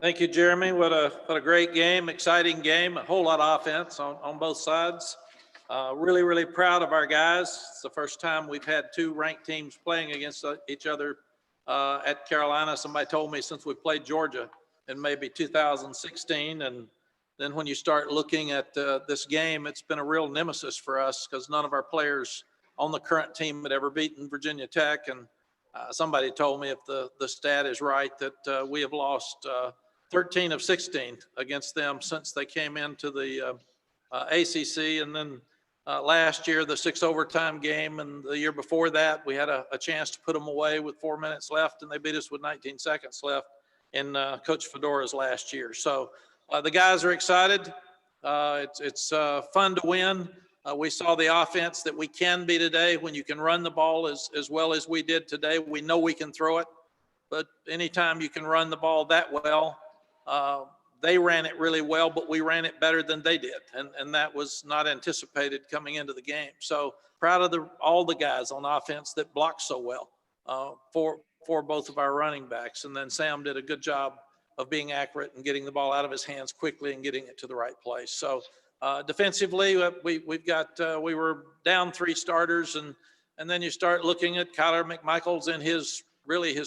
Thank you, Jeremy. What a great game, exciting game, a whole lot of offense on both sides. Really, really proud of our guys. It's the first time we've had two ranked teams playing against each other at Carolina. Somebody told me since we played Georgia in maybe 2016. And then when you start looking at this game, it's been a real nemesis for us because none of our players on the current team had ever beaten Virginia Tech. And somebody told me, if the stat is right, that we have lost 13 of 16 against them since they came into the ACC. And then last year, the 6 overtime game, and the year before that, we had a chance to put them away with 4 minutes left, and they beat us with 19 seconds left in Coach Fedora's last year. So the guys are excited. It's fun to win. We saw the offense that we can be today when you can run the ball as well as we did today. We know we can throw it, but anytime you can run the ball that well, they ran it really well, but we ran it better than they did. And that was not anticipated coming into the game. So proud of all the guys on offense that blocked so well for both of our running backs. And then Sam did a good job of being accurate and getting the ball out of his hands quickly and getting it to the right place. So defensively, we were down 3 starters, and then you start looking at Kyler McMichael's in his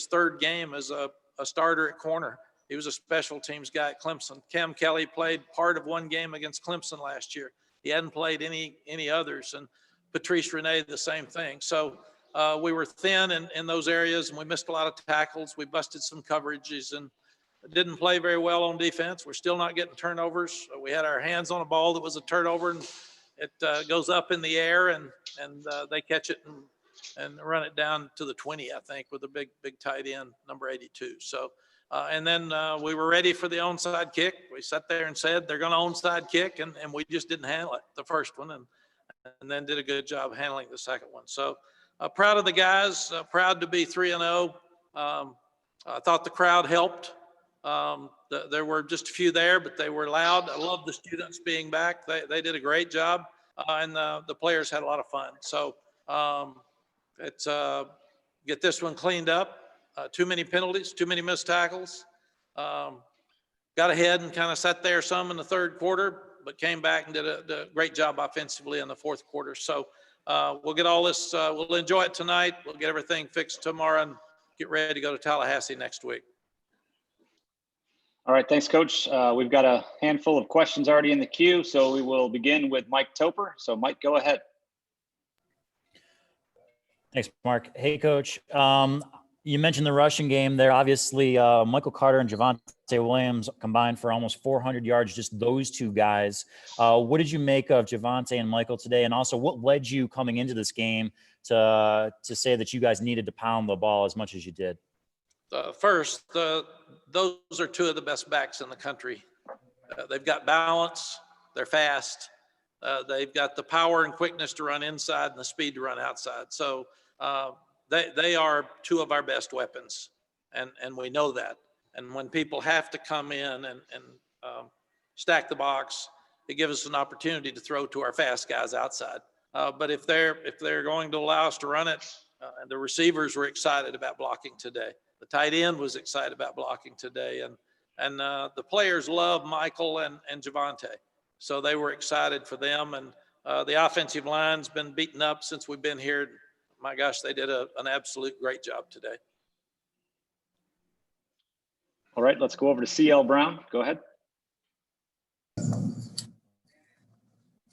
third game as a starter at corner. He was a special teams guy at Clemson. Cam Kelly played part of one game against Clemson last year. He hadn't played any others, and Patrice Rene, the same thing. So we were thin in those areas, and we missed a lot of tackles. We busted some coverages and didn't play very well on defense. We're still not getting turnovers. We had our hands on a ball that was a turnover, and it goes up in the air, and they catch it and run it down to the 20, I think, with a big tight end, number 82. So. And then we were ready for the onside kick. We sat there and said they're going to onside kick, and we just didn't handle it, the first one, and then did a good job handling the second one. So proud of the guys, proud to be 3-0. I thought the crowd helped. There were just a few there, but they were loud. I love the students being back. They did a great job, and the players had a lot of fun. So it's get this one cleaned up. Too many penalties, too many missed tackles. Got ahead and kind of sat there some in the third quarter, but came back and did a great job offensively in the fourth quarter. So we'll get all this, we'll enjoy it tonight. We'll get everything fixed tomorrow and get ready to go to Tallahassee next week. All right, thanks, Coach. We've got a handful of questions already in the queue, so we will begin with Mike Topper. So, Mike, go ahead. Thanks, Mark. Hey, Coach. You mentioned the rushing game there. Obviously, Michael Carter and Javonte Williams combined for almost 400 yards, just those two guys. What did you make of Javonte and Michael today? And also, what led you coming into this game to say that you guys needed to pound the ball as much as you did? First, those are two of the best backs in the country. They've got balance. They're fast. They've got the power and quickness to run inside and the speed to run outside. So they are two of our best weapons, and we know that. And when people have to come in and stack the box, it gives us an opportunity to throw to our fast guys outside. But if they're going to allow us to run it, the receivers were excited about blocking today. The tight end was excited about blocking today, and the players love Michael and Javonte, so they were excited for them. And the offensive line's been beaten up since we've been here. My gosh, they did an absolute great job today. All right, let's go over to CL Brown. Go ahead.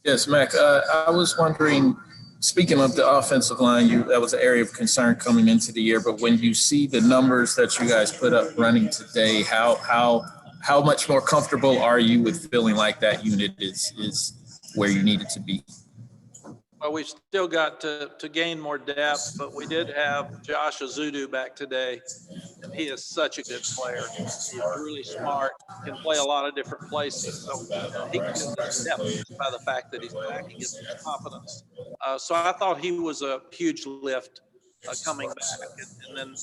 Yes, Mac, I was wondering, speaking of the offensive line, that was an area of concern coming into the year, but when you see the numbers that you guys put up running today, how much more comfortable are you with feeling like that unit is where you need it to be? Well, we've still got to gain more depth, but we did have Josh Azudu back today, and he is such a good player. He's really smart, can play a lot of different places. So he gives us depth just by the fact that he's back. He gives us confidence. So I thought he was a huge lift coming back. And then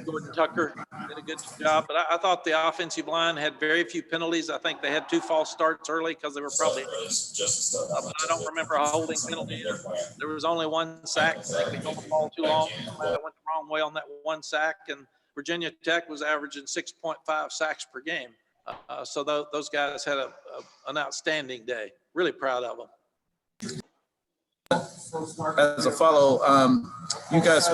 Jordan Tucker did a good job, but I thought the offensive line had very few penalties. I think they had 2 false starts early because they were probably but I don't remember a holding penalty. There was only 1 sack. I think we held the ball too long. Somebody went the wrong way on that 1 sack, Virginia Tech was averaging 6.5 sacks per game. So those guys had an outstanding day. Really proud of them. As a follow, you guys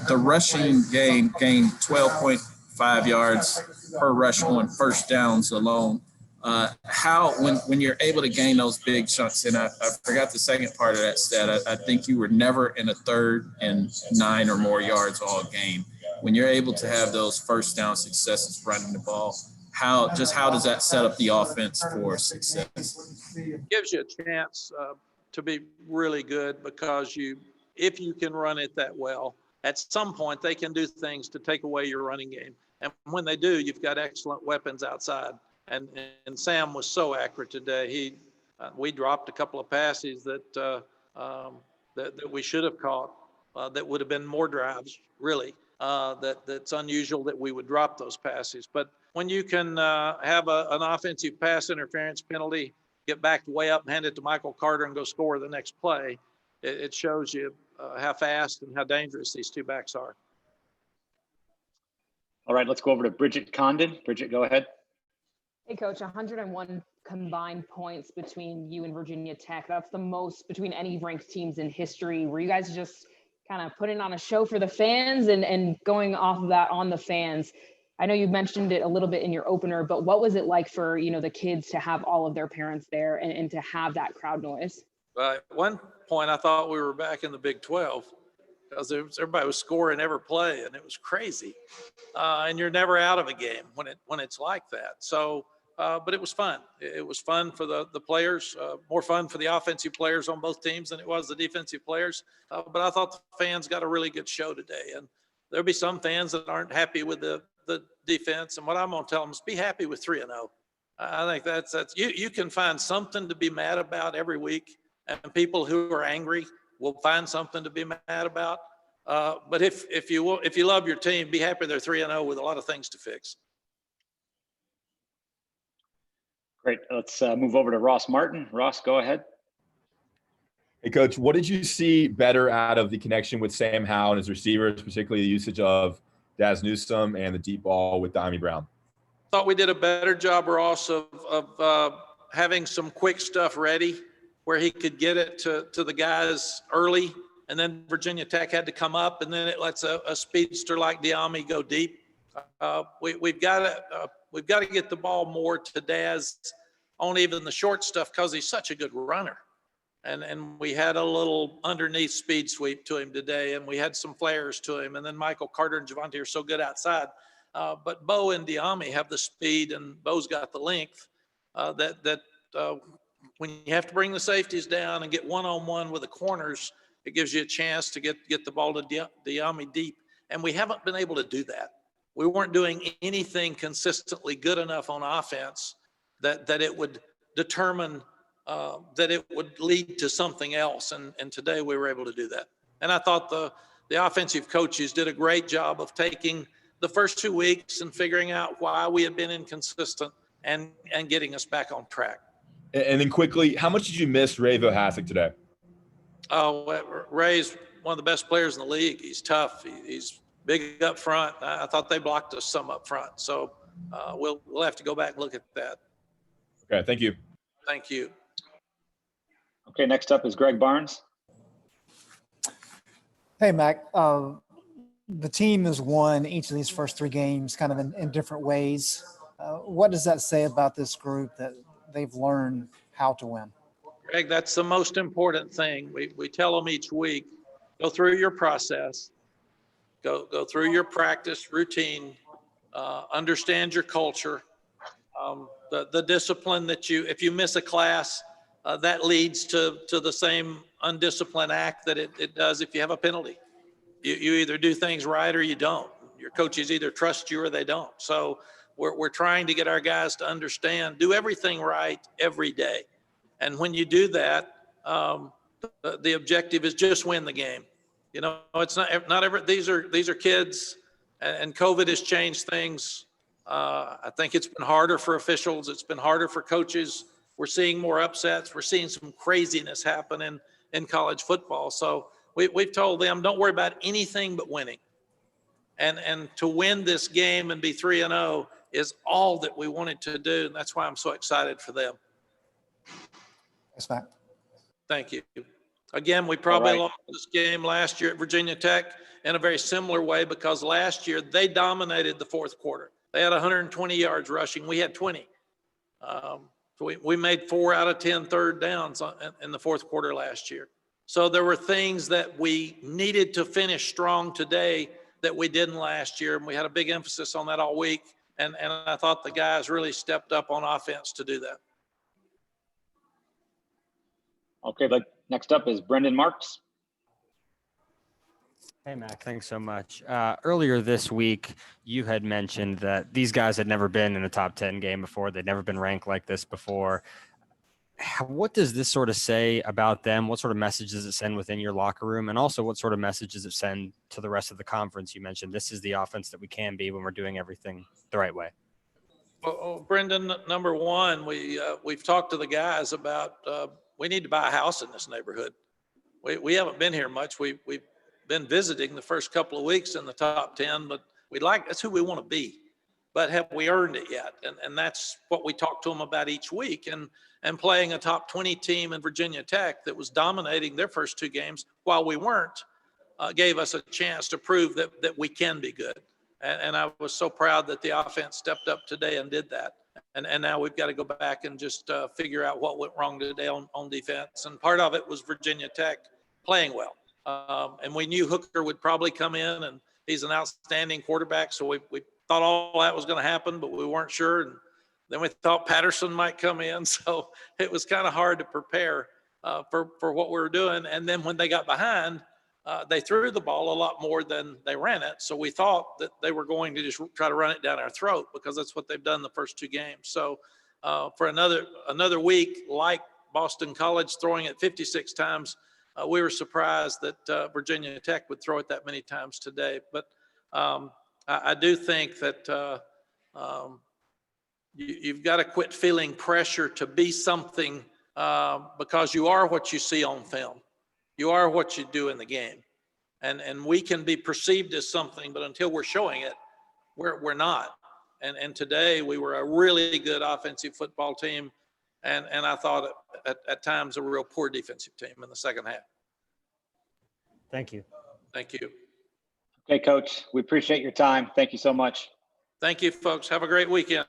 the rushing game gained 12.5 yards per rush on first downs alone. When you're able to gain those big chunks, and I forgot the second part of that stat. I think you were never in a 3rd and 9 or more yards all game. When you're able to have those first down successes running the ball, how does that set up the offense for success? It gives you a chance to be really good, because if you can run it that well, at some point they can do things to take away your running game. And when they do, you've got excellent weapons outside. And Sam was so accurate today. We dropped a couple of passes that we should have caught. That would have been more drives, really. That's unusual that we would drop those passes. But when you can have an offensive pass interference penalty, get backed way up and hand it to Michael Carter and go score the next play, it shows you how fast and how dangerous these two backs are. All right, let's go over to Bridget Condon. Bridget, go ahead. Hey, Coach, 101 combined points between you and Virginia Tech. That's the most between any ranked teams in history. Were you guys just kind of putting on a show for the fans and going off of that on the fans? I know you mentioned it a little bit in your opener, but what was it like for, the kids to have all of their parents there and to have that crowd noise? At one point, I thought we were back in the Big 12, because everybody was scoring every play, and it was crazy. And you're never out of a game when it's like that. So, but it was fun. It was fun for the players, more fun for the offensive players on both teams than it was the defensive players. But I thought the fans got a really good show today. And there'll be some fans that aren't happy with the defense. And what I'm going to tell them is be happy with 3-0. I think that's you can find something to be mad about every week. And people who are angry will find something to be mad about. But if you love your team, be happy they're 3-0 with a lot of things to fix. Great. Let's move over to Ross Martin. Ross, go ahead. Hey, Coach, what did you see better out of the connection with Sam Howell and his receivers, particularly the usage of Daz Newsome and the deep ball with Mack Brown? Thought we did a better job, Ross, of having some quick stuff ready where he could get it to the guys early, and then Virginia Tech had to come up, and then it lets a speedster like Diami go deep. We've got to get the ball more to Daz on even the short stuff, because he's such a good runner. And we had a little underneath speed sweep to him today, and we had some flares to him. And then Michael Carter and Javante are so good outside. But Bo and Diami have the speed, and Bo's got the length that when you have to bring the safeties down and get one-on-one with the corners, it gives you a chance to get the ball to Diami deep. And we haven't been able to do that. We weren't doing anything consistently good enough on offense that it would determine that it would lead to something else. And today we were able to do that. And I thought the offensive coaches did a great job of taking the first 2 weeks and figuring out why we had been inconsistent and getting us back on track. And then quickly, how much did you miss Ray Vohasek today? Oh, Ray's one of the best players in the league. He's tough. He's big up front. I thought they blocked us some up front. So we'll have to go back and look at that. Okay, thank you. Thank you. Okay, next up is Greg Barnes. Hey, Mac. The team has won each of these first 3 games kind of in different ways. What does that say about this group, that they've learned how to win? Greg, that's the most important thing. We tell them each week, go through your process, go through your practice routine, understand your culture, the discipline that if you miss a class, that leads to the same undisciplined act that it does if you have a penalty. You either do things right or you don't. Your coaches either trust you or they don't. So we're trying to get our guys to understand, do everything right every day. And when you do that, the objective is just win the game. It's not every, these are kids, and COVID has changed things. I think it's been harder for officials. It's been harder for coaches. We're seeing more upsets. We're seeing some craziness happen in college football. So we've told them, don't worry about anything but winning. And to win this game and be 3-0 is all that we wanted to do. And that's why I'm so excited for them. Thanks, Mac. Thank you. Again, we probably right. lost this game last year at Virginia Tech in a very similar way because last year they dominated the fourth quarter. They had 120 yards rushing. We had 20. So we made 4 out of 10 third downs in the fourth quarter last year. So there were things that we needed to finish strong today that we didn't last year. And we had a big emphasis on that all week. And I thought the guys really stepped up on offense to do that. Okay, but next up is Brendan Marks. Hey, Mac, thanks so much. Earlier this week, you had mentioned that these guys had never been in a top 10 game before. They'd never been ranked like this before. What does this sort of say about them? What sort of message does it send within your locker room? And also, what sort of message does it send to the rest of the conference? You mentioned this is the offense that we can be when we're doing everything the right way. Well, Brendan, number one, we've talked to the guys about we need to buy a house in this neighborhood. We haven't been here much. We've been visiting the first couple of weeks in the top 10, but that's who we want to be. But have we earned it yet? And that's what we talk to them about each week. And playing a top 20 team in Virginia Tech that was dominating their first 2 games while we weren't, gave us a chance to prove that we can be good. And I was so proud that the offense stepped up today and did that. And now we've got to go back and just figure out what went wrong today on defense. And part of it was Virginia Tech playing well. And we knew Hooker would probably come in, and he's an outstanding quarterback. So we thought all that was going to happen, but we weren't sure. And then we thought Patterson might come in. So it was kind of hard to prepare for what we were doing. And then when they got behind, they threw the ball a lot more than they ran it. So we thought that they were going to just try to run it down our throat because that's what they've done the first 2 games. So for another week, like Boston College throwing it 56 times, we were surprised that Virginia Tech would throw it that many times today. But I do think that you've got to quit feeling pressure to be something because you are what you see on film. You are what you do in the game. And we can be perceived as something, but until we're showing it, we're not. And today we were a really good offensive football team. And I thought at times a real poor defensive team in the second half. Thank you. Thank you. Okay, Coach, we appreciate your time. Thank you so much. Thank you, folks. Have a great weekend.